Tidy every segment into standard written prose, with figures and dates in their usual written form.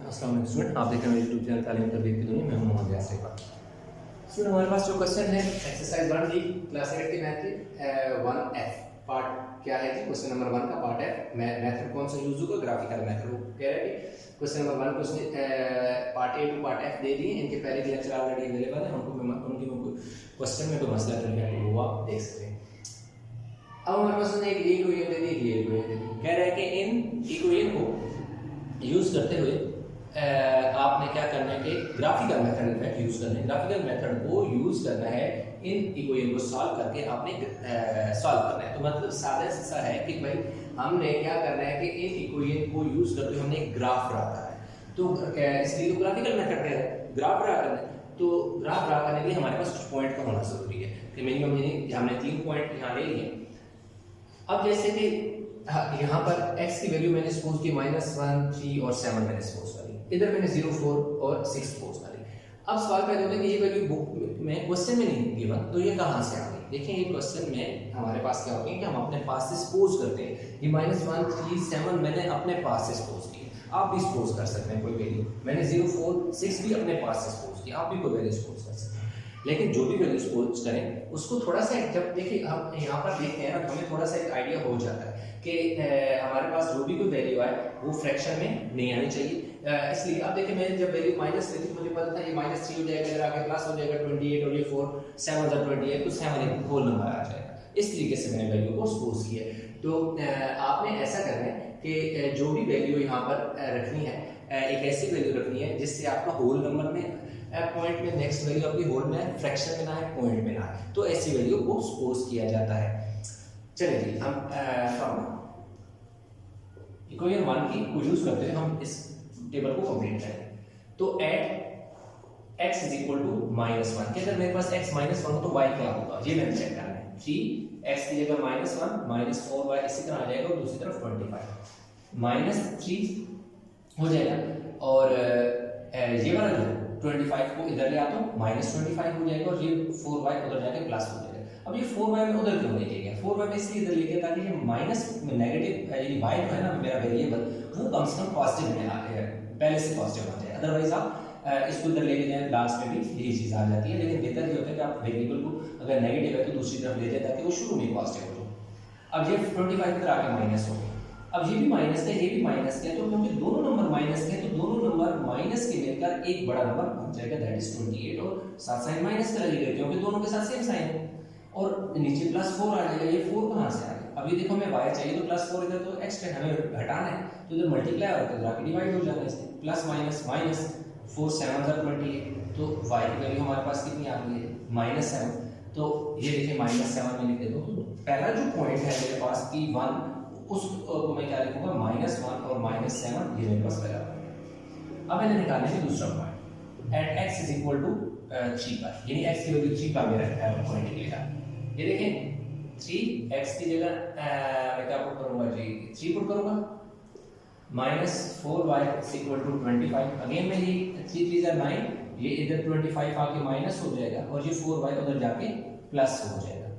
अस्सलाम वालेकुम स्टूडेंट, आप देख रहे हैं मेरे यूट्यूब चैनल तालीम तरबियत की दुनिया में। मैं मोहम्मद यासिर खान। स्टूडेंट, हमारे पास जो क्वेश्चन है एक्सरसाइज 1 की क्लास 8 की मैथ की 1F पार्ट क्या है कि क्वेश्चन नंबर 1 का पार्ट है। मेथड कौन सा यूज होगा? Graphical method. वो कह रहा है कि क्वेश्चन नंबर 1 को उसने part A to part F दे दिए। इनके पहले के लेक्चर ऑलरेडी अवेलेबल है, उनकी क्वेश्चन में तो मसला चल गया तो वो आप देख सकते हैं। अब हमारे पास उसने एक इक्वेशन दे दी, ये इक्वेशन दे दी। कह रहा है कि इन इक्वेशन को यूज करते हुए आपने क्या करना है कि ग्राफिकल मेथड इनफैक्ट यूज करना है। ग्राफिकल मेथड को यूज करना है, इन इक्वेशन को सॉल्व करके आपने सॉल्व करना है। तो मतलब सादा सा है कि भाई हमने क्या करना है कि इन इक्वेशन को यूज करते हुए हमने एक ग्राफ ड्रा करना है। तो इसलिए तो ग्राफिकल मेथड है, ग्राफ ड्रा करना है। तो ग्राफ ड्रा करने के लिए हमारे पास कुछ पॉइंट का होना जरूरी है कि मिनिमम हमने 3 पॉइंट यहाँ ले लिए। अब जैसे कि यहाँ पर x की वैल्यू मैंने सपोज की -1, 3 और 7 मैंने सपोज करी। इधर मैंने 0, 4 और 6 सपोज करी। अब सवाल पैदा होता है कि ये वैल्यू बुक में क्वेश्चन में नहीं गिवन, तो ये कहाँ से आ गई? देखिए, ये क्वेश्चन में हमारे पास क्या होता है कि हम अपने पास से सपोज करते हैं। ये -1, 3, 7 मैंने अपने पास से सपोज किए। आप भी सपोज कर सकते हैं कोई वैल्यू। मैंने 0, 4, 6 भी अपने पास से सपोज किया। आप भी कोई वैल्यू सपोज कर सकते हैं। लेकिन जो भी वैल्यू सपोज करें उसको थोड़ा सा, जब देखिए हम यहाँ पर देखते हैं ना, हमें थोड़ा सा एक आइडिया हो जाता है कि हमारे पास जो भी कोई वैल्यू आए वो फ्रैक्शन में नहीं आनी चाहिए। इसलिए अब देखिए, मैंने जब वैल्यू माइनस ली थी मुझे पता था ये -3 हो जाएगा, इधर आके प्लस हो जाएगा 28 और ये 4, 7 28 तो 7 एक होल नंबर आ जाएगा। इस तरीके से मैंने वैल्यू को सपोज किया। तो आपने ऐसा करना है कि जो भी वैल्यू यहाँ पर रखनी है, एक ऐसी वैल्यू रखनी है जिससे आपका होल नंबर में पॉइंट में नेक्स्ट वैल्यू आपकी होल में है, फ्रैक्शन में ना है, पॉइंट में ना है। तो ऐसी वैल्यू को सपोज किया जाता है। चलिए जी, हम फ्रॉम इक्वेशन 1 की को यूज करते हुए हम इस टेबल को कंप्लीट करेंगे। तो at x is equal to -1 के अगर मेरे पास x -1 हो तो y क्या होगा, ये मैंने चेक करना है। 3x की जगह -1 -4y इसी तरह आ जाएगा और दूसरी तरफ 25 -3 हो जाएगा। और ये वाला 25 को इधर ले आता हूँ, -25 हो जाएगा और ये 4y उधर जाके प्लस हो जाएगा। अब ये 4y में उधर क्यों लेके गया? 4y में इसलिए इधर लेके ताकि ये माइनस नेगेटिव यानी y जो है ना मेरा वेरिएबल, वो कम से कम पॉजिटिव में आके पहले से पॉजिटिव आ जाए। अदरवाइज आप इसको इधर लेके जाए, लास्ट में भी यही चीज आ जाती है। लेकिन बेहतर ये होता है कि आप वेरिएबल को अगर नेगेटिव है तो दूसरी तरफ ले जाए ताकि वो शुरू में पॉजिटिव हो जाए। अब ये 25 इधर आके माइनस हो गया। अब ये भी माइनस है, ये भी माइनस है, तो क्योंकि दोनों नंबर माइनस के तो दोनों नंबर माइनस के मिलकर एक बड़ा नंबर बन जाएगा, दैट इज 28। और साथ साइन माइनस कर लीजिए क्योंकि दोनों के साथ सेम साइन है। और नीचे +4 आ जाएगा। ये 4 कहां से आ गया? अब ये देखो, हमें y चाहिए तो +4 इधर तो एक्स्ट्रा हमें घटाना है, तो इधर मल्टीप्लाई होता है, जाके डिवाइड हो जाना है इससे। प्लस माइनस माइनस 4 7 28, तो y की वैल्यू हमारे पास कितनी आ गई है? -7। तो ये देखिए -7 में लिख देता हूं। तो पहला जो पॉइंट है मेरे पास P1, उसको मैं क्या लिखूंगा? -1 और -7, ये मेरे पास पहला पॉइंट। अब मैंने निकालना है दूसरा point at x is equal to 3 पर, यानी x की वैल्यू 3 पर मेरा पॉइंट निकलेगा। ये देखें 3x की जगह मैं क्या पुट करूंगा जी? 3 पुट करूंगा। -4y is equal to 25। Again मैं ये 3 3 are 9, ये इधर 25 आके माइनस हो जाएगा और ये 4y उधर जाके प्लस हो जाएगा।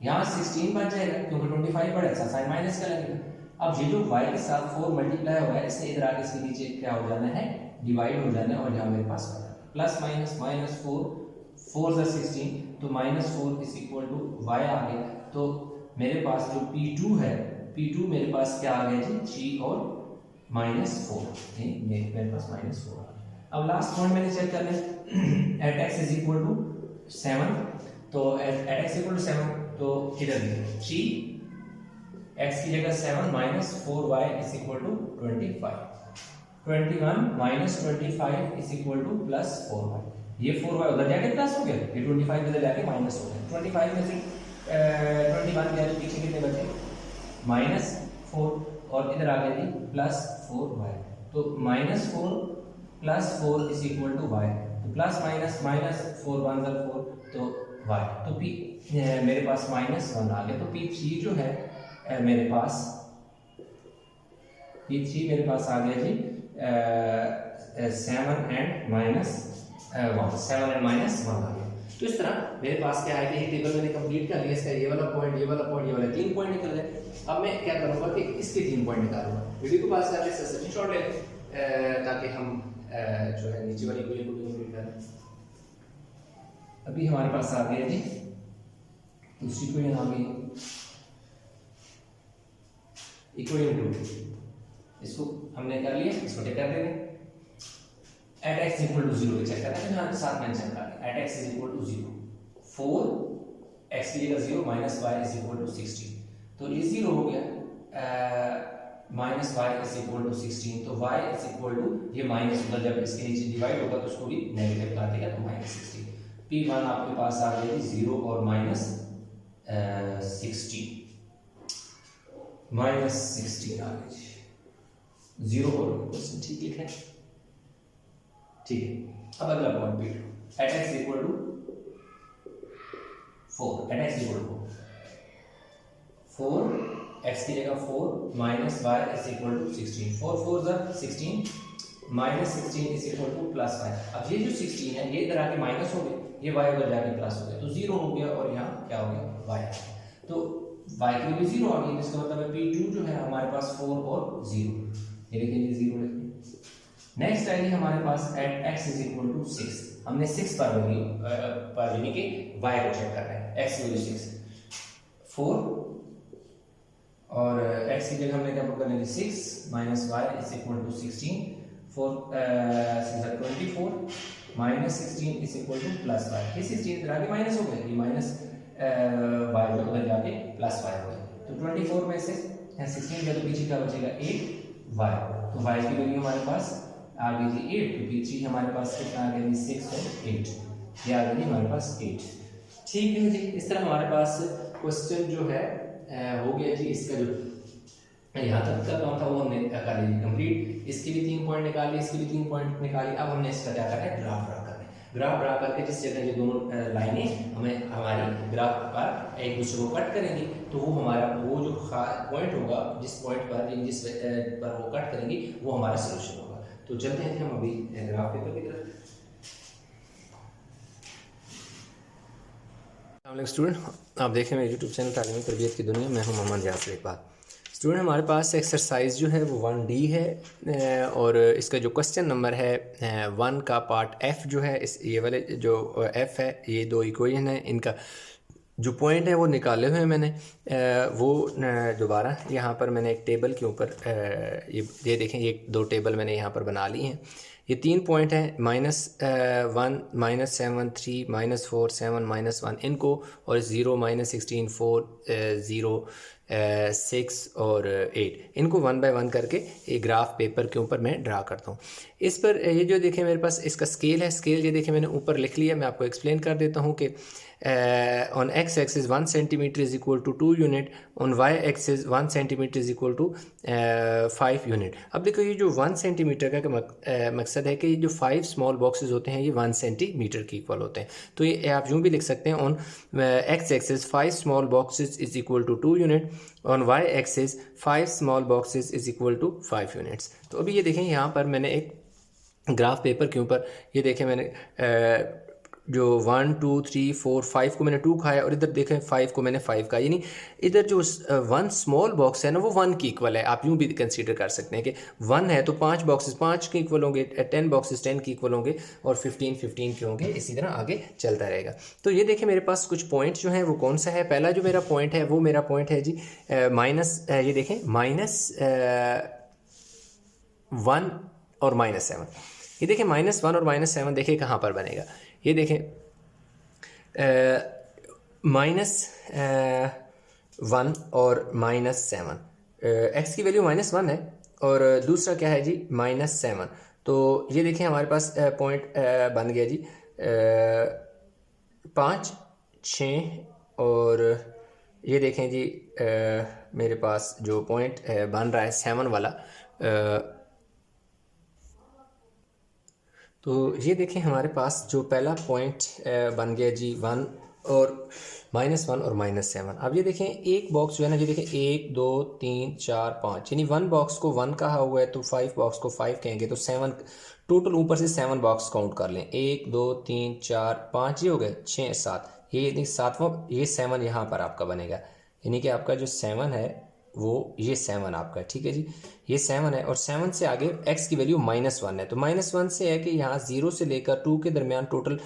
यहाँ 16 बच जाएगा क्योंकि 25 बढ़े, साइन माइनस का लगेगा। अब ये जो y के साथ 4 मल्टीप्लाई हो रहा है, इससे इधर आगे इसके नीचे क्या हो जाना है? डिवाइड हो जाना है। और यहाँ मेरे पास प्लस माइनस -4 4 16, तो -4 इज इक्वल टू y आ गया। तो मेरे पास जो P2 है, P2 मेरे पास क्या आ गया जी? 3 और -4, मेरे पास -4 आ गया। अब लास्ट पॉइंट मैंने चेक करना है at x is equal to 7। तो एट x इक्वल टू 7, तो इधर देखिए 3x की जगह 7 -4y is equal to 25। 21 -25 is equal to +4y। ये 4y उधर जाके प्लस हो गया, ये 25 इधर जाके माइनस हो गया। 25 में से 21 गया तो पीछे कितने बचे? -4 और इधर आ गया जी +4y। तो -4 +4 इज इक्वल टू y। तो प्लस माइनस माइनस 4 1 4, तो y। तो मेरे पास -1 आ गया। तो P3 जो है मेरे पास, P3 मेरे पास आ गया जी 7 and -1, 7 and -1 आ गया। तो इस तरह मेरे पास क्या है कि ये टेबल मैंने कंप्लीट कर लिया। इसका ये वाला पॉइंट, ये वाला पॉइंट, ये वाला 3 पॉइंट निकल गए। अब मैं क्या करूंगा कि इसके 3 पॉइंट निकालूंगा। वीडियो को पास करके सब्सक्रिप्शन शॉट ले ताकि हम जो है नीचे वाली इक्वेशन को भी कंप्लीट करें। अभी हमारे पास आ गया जी दूसरी इक्वेशन आ गई इक्वेशन 2। इसको हमने कर लिया, इसको टेक कर देंगे। At x equal to 0 check करना है, यहाँ साथ मेंशन कर दें। At x is equal to 0 4 x की जगह 0 minus y is equal to 16, तो ये 0 हो गया। Minus y is equal to 16, तो वाई इज इक्वल टू ये माइनस उधर जब इसके नीचे डिवाइड होगा तो उसको भी नेगेटिव कर देगा, तो माइनस 16। P1 आपके पास आ गया 0 और माइनस 16 माइनस 16 आ गई 0 और क्वेश्चन ठीक लिखें। ठीक है, अब अगला point P2 at x equal to 4 at x equal to 4 x की जगह 4 minus y is equal to 16 4 4 16 minus 16 is equal to plus 5। अब ये जो 16 है ये इधर आके माइनस हो गया, ये y उधर जाके प्लस हो गया, तो 0 हो गया और यहाँ क्या हो गया y। तो y की भी 0 आ गई, इसका मतलब है P2 जो है हमारे पास 4 और 0, ये देखिए 0 लिखें। नेक्स्ट आएगी हमारे पास at x is equal to 6। हमने 6 पर वैल्यू यानी कि y को चेक करना है। x की वैल्यू 6 4 और x की जगह हमने क्या पुट करना है 6 minus y is equal to 16 4 24 minus 16 is equal to plus 5। ये 16 इधर आके माइनस हो गया, ये माइनस y उधर जाके प्लस 5 हो गया, तो 24 में से 16 का तो पीछे क्या बचेगा 8 y, तो y की वैल्यू हमारे पास आ गई थी 8, तो पीछे हमारे पास कितना आ गया 6 और 8, ये आ गई हमारे पास 8। ठीक है जी, इस तरह हमारे पास क्वेश्चन जो है हो गया जी। इसका जो यहाँ तक का काम था वो हमने कर लिया कंप्लीट। इसके भी 3 पॉइंट निकाल लिए, इसके भी 3 पॉइंट निकाले। अब हमने इसका क्या करना है ग्राफ ड्रा करना है। ग्राफ ड्रा करके जिस जगह ये दोनों लाइनें हमें हमारी ग्राफ पर एक दूसरे को कट करेंगी, तो वो हमारा वो जो पॉइंट होगा जिस पॉइंट पर जिस पर वो कट करेंगी वो हमारा सोल्यूशन होगा। तो चलते हैं हम अभी ग्राफ पेपर की तरफ। स्टूडेंट, आप देखें मेरे यूट्यूब चैनल तालीमी तरबियत की दुनिया, मैं हूं मोहम्मद यासिर इकबाल। स्टूडेंट, हमारे पास एक्सरसाइज जो है वो 1D है और इसका जो क्वेश्चन नंबर है 1 का पार्ट F जो है, इस ये वाले जो F है, ये 2 इक्वेशन है, इनका जो पॉइंट है वो निकाले हुए हैं मैंने। वो दोबारा यहाँ पर मैंने एक टेबल के ऊपर ये देखें, ये 2 टेबल मैंने यहाँ पर बना ली हैं। ये 3 पॉइंट हैं -1 -7 3 -4 7 -1 इनको, और 0 -16 4 0 6 और 8 इनको 1 बाय 1 करके एक ग्राफ पेपर के ऊपर मैं ड्रा करता हूँ। इस पर ये जो देखें मेरे पास इसका स्केल है, स्केल ये देखें मैंने ऊपर लिख लिया। मैं आपको एक्सप्लेन कर देता हूँ कि on x axis 1 centimeter is equal to 2 unit, on y axis 1 centimeter is equal to 5 unit। अब देखो ये जो 1 सेंटीमीटर का मकसद है कि ये जो 5 स्मॉल बॉक्सेस होते हैं ये 1 सेंटीमीटर के इक्वल होते हैं। तो ये आप यूँ भी लिख सकते हैं on x axis 5 small boxes is equal to 2 unit, on y axis 5 small boxes is equal to 5 units। तो अभी ये देखें यहाँ पर मैंने एक ग्राफ पेपर के ऊपर ये देखें मैंने जो 1 2 3 4 5 को मैंने 2 खाया और इधर देखें 5 को मैंने 5 खाया, यानी इधर जो 1 स्मॉल बॉक्स है ना वो 1 की इक्वल है। आप यूँ भी कंसीडर कर सकते हैं कि 1 है तो 5 बॉक्सेस 5 के इक्वल होंगे, 10 बॉक्सेस 10 के इक्वल होंगे और 15 15 के होंगे, इसी तरह आगे चलता रहेगा। तो ये देखें मेरे पास कुछ पॉइंट जो हैं वो कौन सा है। पहला जो मेरा पॉइंट है वो मेरा पॉइंट है जी ये देखें -1 और -7। ये देखें -1 और -7 देखिए कहाँ पर बनेगा। ये देखें -1 और -7, x की वैल्यू -1 है और दूसरा क्या है जी -7। तो ये देखें हमारे पास पॉइंट बन गया जी 5 6 और ये देखें जी मेरे पास जो पॉइंट बन रहा है 7 वाला। तो ये देखें हमारे पास जो पहला पॉइंट बन गया जी 1 और -1 और -7। अब ये देखें एक बॉक्स जो है ना, ये देखें 1 2 3 4 5, यानी 1 बॉक्स को 1 कहा हुआ है तो 5 बॉक्स को 5 कहेंगे, तो 7 टोटल ऊपर से 7 बॉक्स काउंट कर लें। 1 2 3 4 5 ये हो गए 6 7, ये 7वां ये 7 यहाँ पर आपका बनेगा, यानी कि आपका जो 7 है वो ये 7 आपका, ठीक है जी, ये 7 है। और 7 से आगे x की वैल्यू -1 है, तो -1 से है कि यहाँ 0 से लेकर 2 के दरमियान टोटल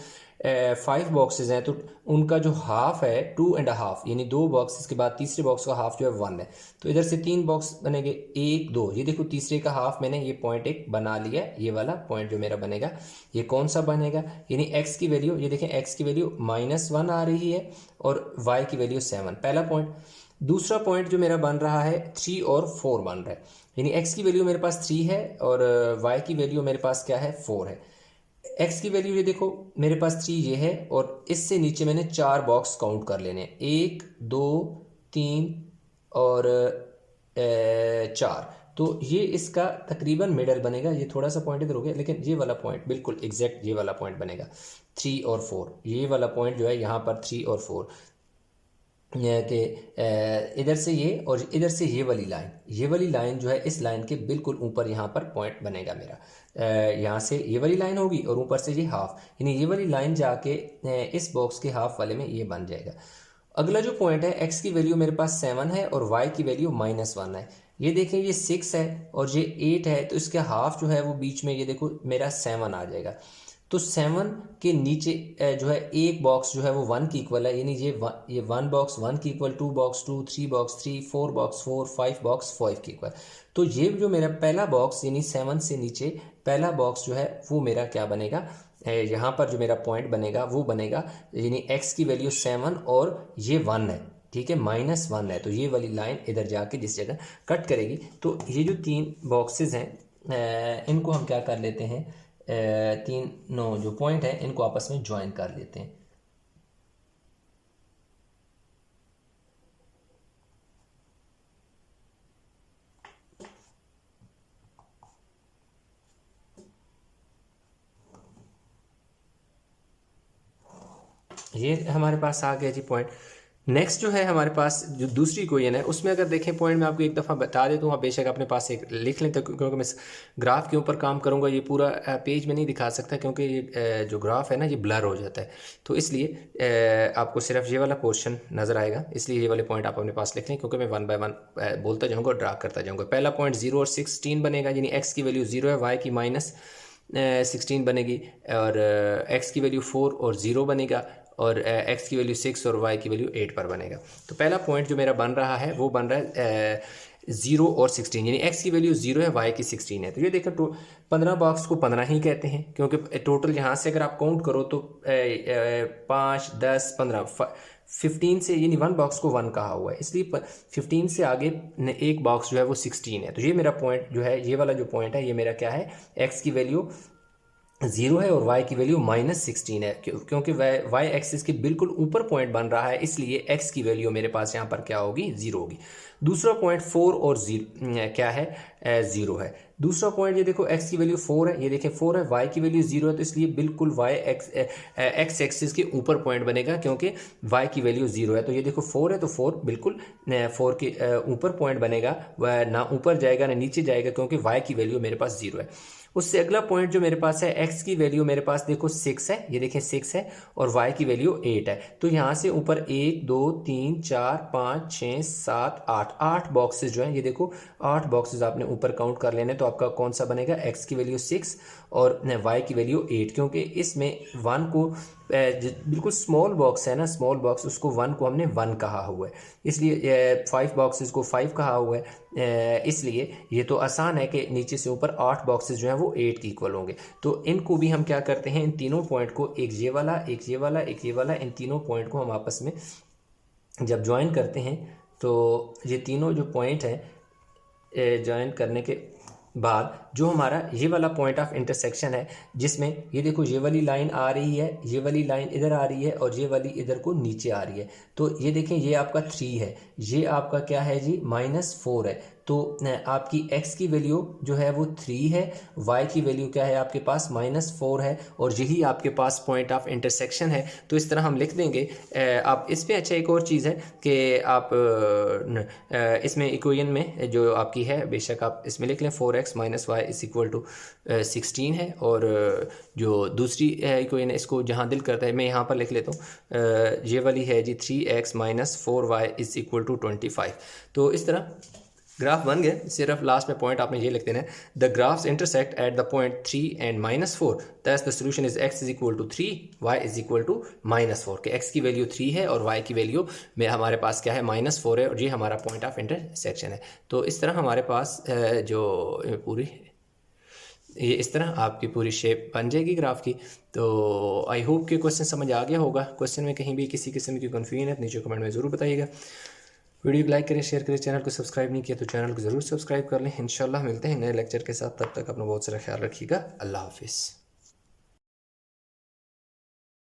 5 बॉक्सेस हैं, तो उनका जो हाफ है 2.5, यानी 2 बॉक्सेस के बाद तीसरे बॉक्स का हाफ जो है 1 है। तो इधर से 3 बॉक्स बनेंगे, 1 2, ये देखो तीसरे का हाफ मैंने ये पॉइंट एक बना लिया, ये वाला पॉइंट जो मेरा बनेगा ये कौन सा बनेगा, यानी x की वैल्यू, ये देखें x की वैल्यू -1 आ रही है और y की वैल्यू 7, पहला पॉइंट। दूसरा पॉइंट जो मेरा बन रहा है 3 और 4 बन रहा है, यानी x की वैल्यू मेरे पास 3 है और y की वैल्यू मेरे पास क्या है 4 है। x की वैल्यू ये देखो मेरे पास 3 ये है और इससे नीचे मैंने 4 बॉक्स काउंट कर लेने हैं, 1 2 3 और 4, तो ये इसका तकरीबन मिडल बनेगा। ये थोड़ा सा पॉइंट इधर हो गया, लेकिन ये वाला पॉइंट बिल्कुल एग्जैक्ट ये वाला पॉइंट बनेगा 3 और 4, ये वाला पॉइंट जो है यहाँ पर 3 और 4 कि इधर से ये और इधर से ये वाली लाइन जो है इस लाइन के बिल्कुल ऊपर यहाँ पर पॉइंट बनेगा मेरा। यहाँ से ये वाली लाइन होगी और ऊपर से ये हाफ, यानी ये वाली लाइन जाके इस बॉक्स के हाफ वाले में ये बन जाएगा। अगला जो पॉइंट है x की वैल्यू मेरे पास 7 है और y की वैल्यू -1 है। ये देखें ये 6 है और ये 8 है, तो इसके हाफ जो है वो बीच में ये देखो मेरा 7 आ जाएगा। तो 7 के नीचे जो है एक बॉक्स जो है वो 1 की इक्वल है, यानी ये 1 बॉक्स 1 की equal, 2 box 2, 3 box 3, 4 box 4, 5 box 5 की इक्वल। तो ये जो मेरा पहला बॉक्स यानी 7 से नीचे पहला बॉक्स जो है वो मेरा क्या बनेगा, यहाँ पर जो मेरा पॉइंट बनेगा वो बनेगा, यानी x की वैल्यू 7 और ये 1 है, ठीक है, -1 है। तो ये वाली लाइन इधर जाके जिस जगह कट करेगी, तो ये जो 3 बॉक्सेस हैं इनको हम क्या कर लेते हैं, तीनों जो पॉइंट है इनको आपस में ज्वाइन कर लेते हैं। ये हमारे पास आ गया जी पॉइंट। नेक्स्ट जो है हमारे पास जो दूसरी इक्वेशन है उसमें अगर देखें पॉइंट मैं आपको एक दफ़ा बता देता हूँ, आप बेशक अपने पास एक लिख लें, तो क्योंकि मैं ग्राफ के ऊपर काम करूँगा, ये पूरा पेज में नहीं दिखा सकता क्योंकि ये जो ग्राफ है ना ये ब्लर हो जाता है, तो इसलिए आपको सिर्फ ये वाला पोर्शन नज़र आएगा, इसलिए ये वाले पॉइंट आप अपने पास लिख लें क्योंकि मैं 1 बाय 1 बोलता जाऊँगा और ड्रा करता जाऊँगा। पहला पॉइंट 0 और 16 बनेगा, यानी x की वैल्यू 0 है, y की -16 बनेगी और x की वैल्यू 4 और 0 बनेगा और x की वैल्यू 6 और y की वैल्यू 8 पर बनेगा। तो पहला पॉइंट जो मेरा बन रहा है वो बन रहा है 0 और 16, यानी x की वैल्यू 0 है, y की 16 है। तो ये देखें 15 बॉक्स को 15 ही कहते हैं क्योंकि टोटल यहाँ से अगर आप काउंट करो तो 5 10 15 15 से, यानी 1 बॉक्स को 1 कहा हुआ है, इसलिए 15 से आगे एक बॉक्स जो है वो 16 है। तो ये मेरा पॉइंट जो है, ये वाला जो पॉइंट है ये मेरा क्या है, x की वैल्यू 0 है और y की वैल्यू -16 है, क्योंकि y एक्सिस के बिल्कुल ऊपर पॉइंट बन रहा है, इसलिए x की वैल्यू मेरे पास यहाँ पर क्या होगी, 0 होगी। दूसरा पॉइंट 4 और 0 क्या है, 0 है। दूसरा पॉइंट ये देखो x की वैल्यू 4 है, ये देखें 4 है, y की वैल्यू 0 है, तो इसलिए बिल्कुल y x एक्सिस के ऊपर पॉइंट बनेगा क्योंकि y की वैल्यू 0 है। तो ये देखो 4 है तो 4 बिल्कुल 4 के ऊपर पॉइंट बनेगा, वह ना ऊपर जाएगा ना नीचे जाएगा क्योंकि y की वैल्यू मेरे पास 0 है। उससे अगला पॉइंट जो मेरे पास है, x की वैल्यू मेरे पास देखो 6 है, ये देखें 6 है और y की वैल्यू 8 है। तो यहाँ से ऊपर 1 2 3 4 5 6 7 8 बॉक्सेस जो हैं, ये देखो 8 बॉक्सेस आपने ऊपर काउंट कर लेने, तो आपका कौन सा बनेगा, x की वैल्यू 6 और y की वैल्यू 8, क्योंकि इसमें 1 को बिल्कुल स्मॉल बॉक्स है ना, स्मॉल बॉक्स, उसको 1 को हमने 1 कहा हुआ है, इसलिए 5 बॉक्सेस को 5 कहा हुआ है, इसलिए ये तो आसान है कि नीचे से ऊपर 8 बॉक्सेस जो हैं वो 8 की इक्वल होंगे। तो इनको भी हम क्या करते हैं, इन तीनों पॉइंट को, एक ये वाला एक ये वाला एक ये वाला, इन तीनों पॉइंट को हम आपस में जब ज्वाइन करते हैं तो ये तीनों जो पॉइंट हैं ज्वाइन करने के बाद जो हमारा ये वाला पॉइंट ऑफ इंटरसेक्शन है, जिसमें ये देखो ये वाली लाइन आ रही है, ये वाली लाइन इधर आ रही है और ये वाली इधर को नीचे आ रही है, तो ये देखें ये आपका 3 है, ये आपका क्या है जी, -4 है। तो आपकी x की वैल्यू जो है वो 3 है, y की वैल्यू क्या है आपके पास, -4 है, और यही आपके पास पॉइंट ऑफ इंटरसेक्शन है। तो इस तरह हम लिख देंगे। आप इस पे अच्छा एक और चीज़ है कि आप इसमें इक्वेशन में जो आपकी है, बेशक आप इसमें लिख लें 4x - y = 16 है, और जो दूसरी इक्वेशन है इसको जहाँ दिल करता है मैं यहाँ पर लिख लेता हूँ, ये वाली है जी 3x - 4y = 25। तो इस तरह ग्राफ बन गए, सिर्फ लास्ट में पॉइंट आपने ये लिख देना है, the graphs intersect at the point 3 and -4, that's the solution is x is equal to 3, y is equal to -4, कि x की वैल्यू 3 है और y की वैल्यू में हमारे पास क्या है -4 है, और ये हमारा पॉइंट ऑफ इंटरसेक्शन है। तो इस तरह हमारे पास जो पूरी ये इस तरह आपकी पूरी शेप बन जाएगी ग्राफ की। तो आई होप कि क्वेश्चन समझ आ गया होगा। क्वेश्चन में कहीं भी किसी किस्म की कन्फ्यूजन है नीचे कमेंट में ज़रूर बताइएगा। वीडियो को लाइक करें, शेयर करें, चैनल को सब्सक्राइब नहीं किया तो चैनल को ज़रूर सब्सक्राइब कर लें। इंशाल्लाह मिलते हैं नए लेक्चर के साथ, तब तक अपना बहुत सारा ख्याल रखिएगा। अल्लाह हाफिज़।